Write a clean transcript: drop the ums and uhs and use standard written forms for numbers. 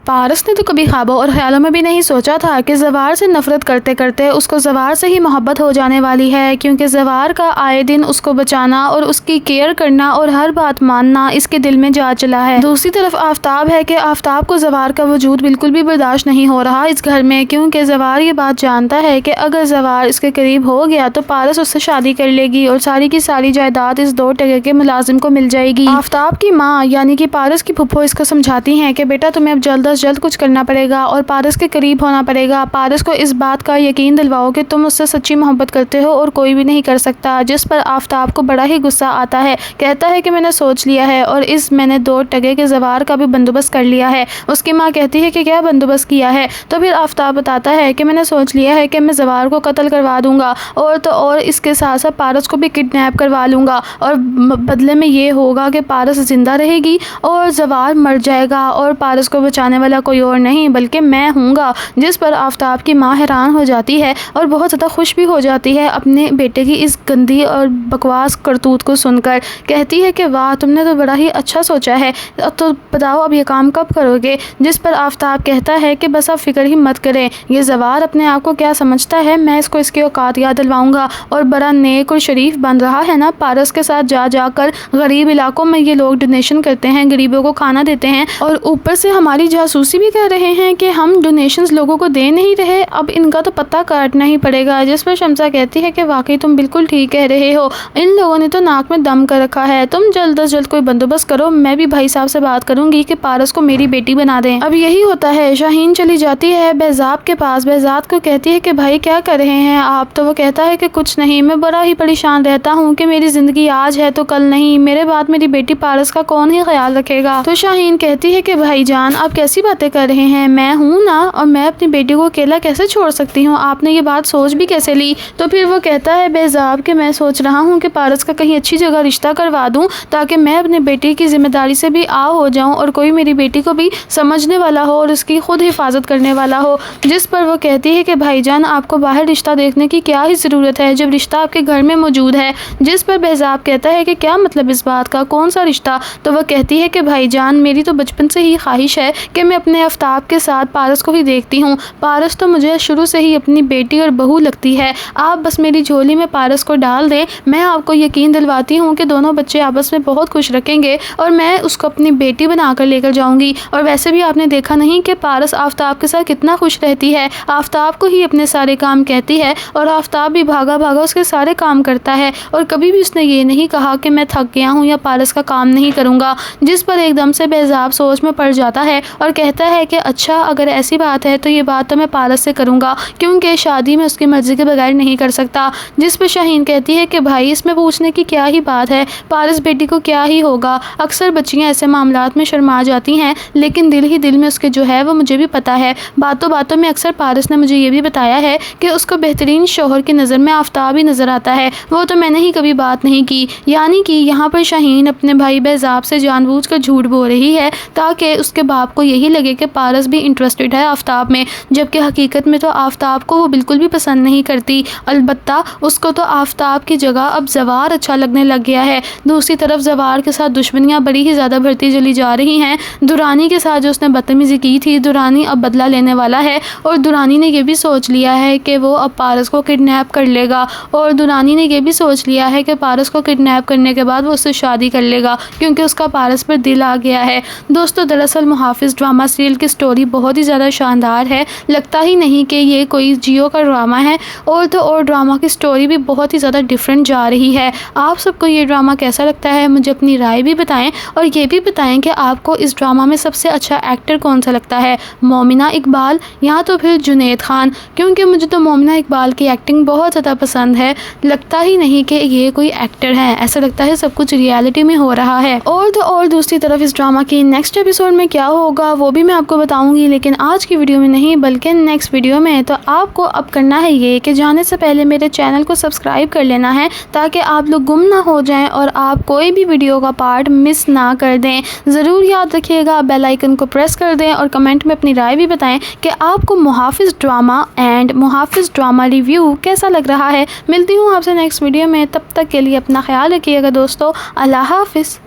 पारस ने तो कभी ख्वाबों और ख्यालों में भी नहीं सोचा था कि ज़वार से नफरत करते करते उसको ज़वार से ही मोहब्बत हो जाने वाली है, क्योंकि ज़वार का आए दिन उसको बचाना और उसकी केयर करना और हर बात मानना इसके दिल में जा चला है। दूसरी तरफ आफताब है कि आफताब को ज़वार का वजूद बिल्कुल भी बर्दाश्त नहीं हो रहा इस घर में, क्योंकि ज़वार ये बात जानता है कि अगर ज़वार इसके करीब हो गया तो पारस उससे शादी कर लेगी और सारी की सारी जायदाद इस 2 टके के मुलाजिम को मिल जाएगी। आफताब की माँ यानी कि पारस की फुप्पो इसको समझाती हैं कि बेटा तुम्हें अब जल्द अज जल्द कुछ करना पड़ेगा और पारस के करीब होना पड़ेगा। पारस को इस बात का यकीन दिलवाओ कि तुम उससे सच्ची मोहब्बत करते हो और कोई भी नहीं कर सकता। जिस पर आफताब को बड़ा ही गुस्सा आता है, कहता है कि मैंने सोच लिया है और मैंने 2 टके के ज़वार का भी बंदोबस्त कर लिया है। उसकी माँ कहती है कि क्या बंदोबस्त किया है? तो फिर आफताब बताता है कि मैंने सोच लिया है कि मैं ज़वार को कत्ल करवा दूंगा और तो और इसके साथ साथ पारस को भी किडनैप करवा लूँगा और बदले में ये होगा कि पारस ज़िंदा रहेगी और ज़वार मर जाएगा और पारस को बचाने वाला कोई और नहीं बल्कि मैं हूँगा। जिस पर आफताब की माँ हैरान हो जाती है और बहुत ज़्यादा खुश भी हो जाती है अपने बेटे की इस गंदी और बकवास करतूत को सुनकर। कहती है कि वाह, तुमने तो बड़ा ही अच्छा सोचा है, तो बताओ अब ये काम कब करोगे? जिस पर आफताब कहता है कि बस आप फिक्र ही मत करें, ये ज़वार अपने आप को क्या समझता है, मैं इसको इसकी औकात याद दिलवाऊंगा और बड़ा नेक और शरीफ बन रहा है ना। पारस के साथ जा जाकर गरीब इलाकों में ये लोग डोनेशन करते हैं, गरीबों को खाना देते हैं और ऊपर से हमारी जासूसी भी कर रहे हैं कि हम डोनेशंस लोगों को दे नहीं रहे, अब इनका तो पता काटना ही पड़ेगा। जिस पर शम्सा कहती है कि वाकई तुम बिल्कुल ठीक कह रहे हो, इन लोगों ने तो नाक में दम कर रखा है, तुम जल्द अज जल्द कोई बंदोबस्त करो, मैं भी भाई साहब से बात करूंगी कि पारस को मेरी बेटी बना दें। अब यही होता है, शाहीन चली जाती है बहजाब के पास, बहजाब को कहती है कि भाई क्या कर रहे हैं आप? तो वो कहता है कि कुछ नहीं, मैं बड़ा ही परेशान रहता हूँ कि मेरी ज़िंदगी आज है तो कल नहीं, मेरे बाद मेरी बेटी पारस का कौन ही ख्याल रखेगा? तो शाहीन कहती है कि भाईजान आप कैसी बातें कर रहे हैं, मैं हूँ ना और मैं अपनी बेटी को अकेला कैसे छोड़ सकती हूँ, आपने ये बात सोच भी कैसे ली? तो फिर वो कहता है बेजाब कि मैं सोच रहा हूँ कि पारस का कहीं अच्छी जगह रिश्ता करवा दूँ ताकि मैं अपनी बेटी की जिम्मेदारी से भी आ हो जाऊँ और कोई मेरी बेटी को भी समझने वाला हो और उसकी खुद हिफाजत करने वाला हो। जिस पर वो कहती है कि भाईजान आपको बाहर रिश्ता देखने की क्या ही ज़रूरत है जब रिश्ता आपके घर में मौजूद है। जिस पर बेजाब कहता है कि क्या मतलब इस बात का, कौन सा रिश्ता? तो वह कहती है कि भाईजान मेरी तो बचपन से ही ख्वाहिश है कि मैं अपने आफताब के साथ पारस को ही देखती हूँ, पारस तो मुझे शुरू से ही अपनी बेटी और बहू लगती है, आप बस मेरी झोली में पारस को डाल दें, मैं आपको यकीन दिलवाती हूँ कि दोनों बच्चे आपस में बहुत खुश रखेंगे और मैं उसको अपनी बेटी बनाकर लेकर जाऊँगी। और वैसे भी आपने देखा नहीं कि पारस आफताब के साथ कितना खुश रहती है, आफताब को ही अपने सारे काम कहती है और आफताब भी भागा भागा उसके सारे काम करता है और कभी भी उसने ये नहीं कहा कि मैं थक गया हूँ या पारस का काम नहीं करूँगा। जिस पर एकदम से बेजाब सोच में पड़ जाता है और कहता है कि अच्छा अगर ऐसी बात है तो ये बात तो मैं पारस से करूँगा, क्योंकि शादी में उसकी मर्ज़ी के बगैर नहीं कर सकता। जिस पर शाहीन कहती है कि भाई इसमें पूछने की क्या ही बात है, पारस बेटी को क्या ही होगा, अक्सर बच्चियाँ ऐसे मामलात में शर्मा जाती हैं, लेकिन दिल ही दिल में उसके जो है वो मुझे भी पता है। बातों बातों में अक्सर पारस ने मुझे ये भी बताया है कि उसको बेहतरीन शौहर की नज़र में आफताब ही नज़र आता है, वो तो मैंने ही कभी बात नहीं की। यानी कि यहाँ पर शाहीन अपने भाई बेजाब से जानबूझकर झूठ बोल रही है ताकि उसके बाप को यही लगे कि पारस भी इंटरेस्टेड है आफताब में, जबकि हकीकत में तो आफताब को वो बिल्कुल भी पसंद नहीं करती। अलबत्ता उसको तो आफताब की जगह अब ज़वार अच्छा लगने लग गया है। दूसरी तरफ ज़वार के साथ दुश्मनियाँ बड़ी ही ज़्यादा बढ़ती चली जा रही हैं। दुरानी के साथ जो उसने बदतमीज़ी की थी, दुरानी अब बदला लेने वाला है और दुरानी ने यह भी सोच लिया है कि वो अब पारस को किडनैप कर लेगा और दुरानी ने यह भी सोच लिया है कि पारस को किडनैप करने के बाद वो उससे शादी कर लेगा, क्योंकि उसका पारस पर दिल आ गया है। दोस्तों दरअसल मुहाफिज ड्रामा सीरियल की स्टोरी बहुत ही ज़्यादा शानदार है, लगता ही नहीं कि ये कोई जियो का ड्रामा है और तो और ड्रामा की स्टोरी भी बहुत ही ज़्यादा डिफरेंट जा रही है। आप सबको ये ड्रामा कैसा लगता है मुझे अपनी राय भी बताएं और ये भी बताएं कि आपको इस ड्रामा में सबसे अच्छा एक्टर कौन सा लगता है, मोमिना इकबाल या तो फिर जुनैद खान, क्योंकि मुझे तो मोमिना इकबाल की एक्टिंग बहुत ज़्यादा पसंद है। लगता ही नहीं कि ये कोई एक्टर है, ऐसा लगता है सब कुछ रियलिटी में हो रहा है। और तो और दूसरी तरफ इस ड्रामा की नेक्स्ट एपिसोड में क्या होगा वो भी मैं आपको बताऊंगी, लेकिन आज की वीडियो में नहीं बल्कि नेक्स्ट वीडियो में। तो आपको अब करना है ये कि जाने से पहले मेरे चैनल को सब्सक्राइब कर लेना है ताकि आप लोग गुम ना हो जाएं और आप कोई भी वीडियो का पार्ट मिस ना कर दें। ज़रूर याद रखिएगा बेल आइकन को प्रेस कर दें और कमेंट में अपनी राय भी बताएं कि आपको मुहाफिज ड्रामा एंड मुहाफिज ड्रामा रिव्यू कैसा लग रहा है। मिलती हूँ आपसे नेक्स्ट वीडियो में, तब तक के लिए अपना ख्याल रखिएगा दोस्तों। अल्लाह हाफिज़।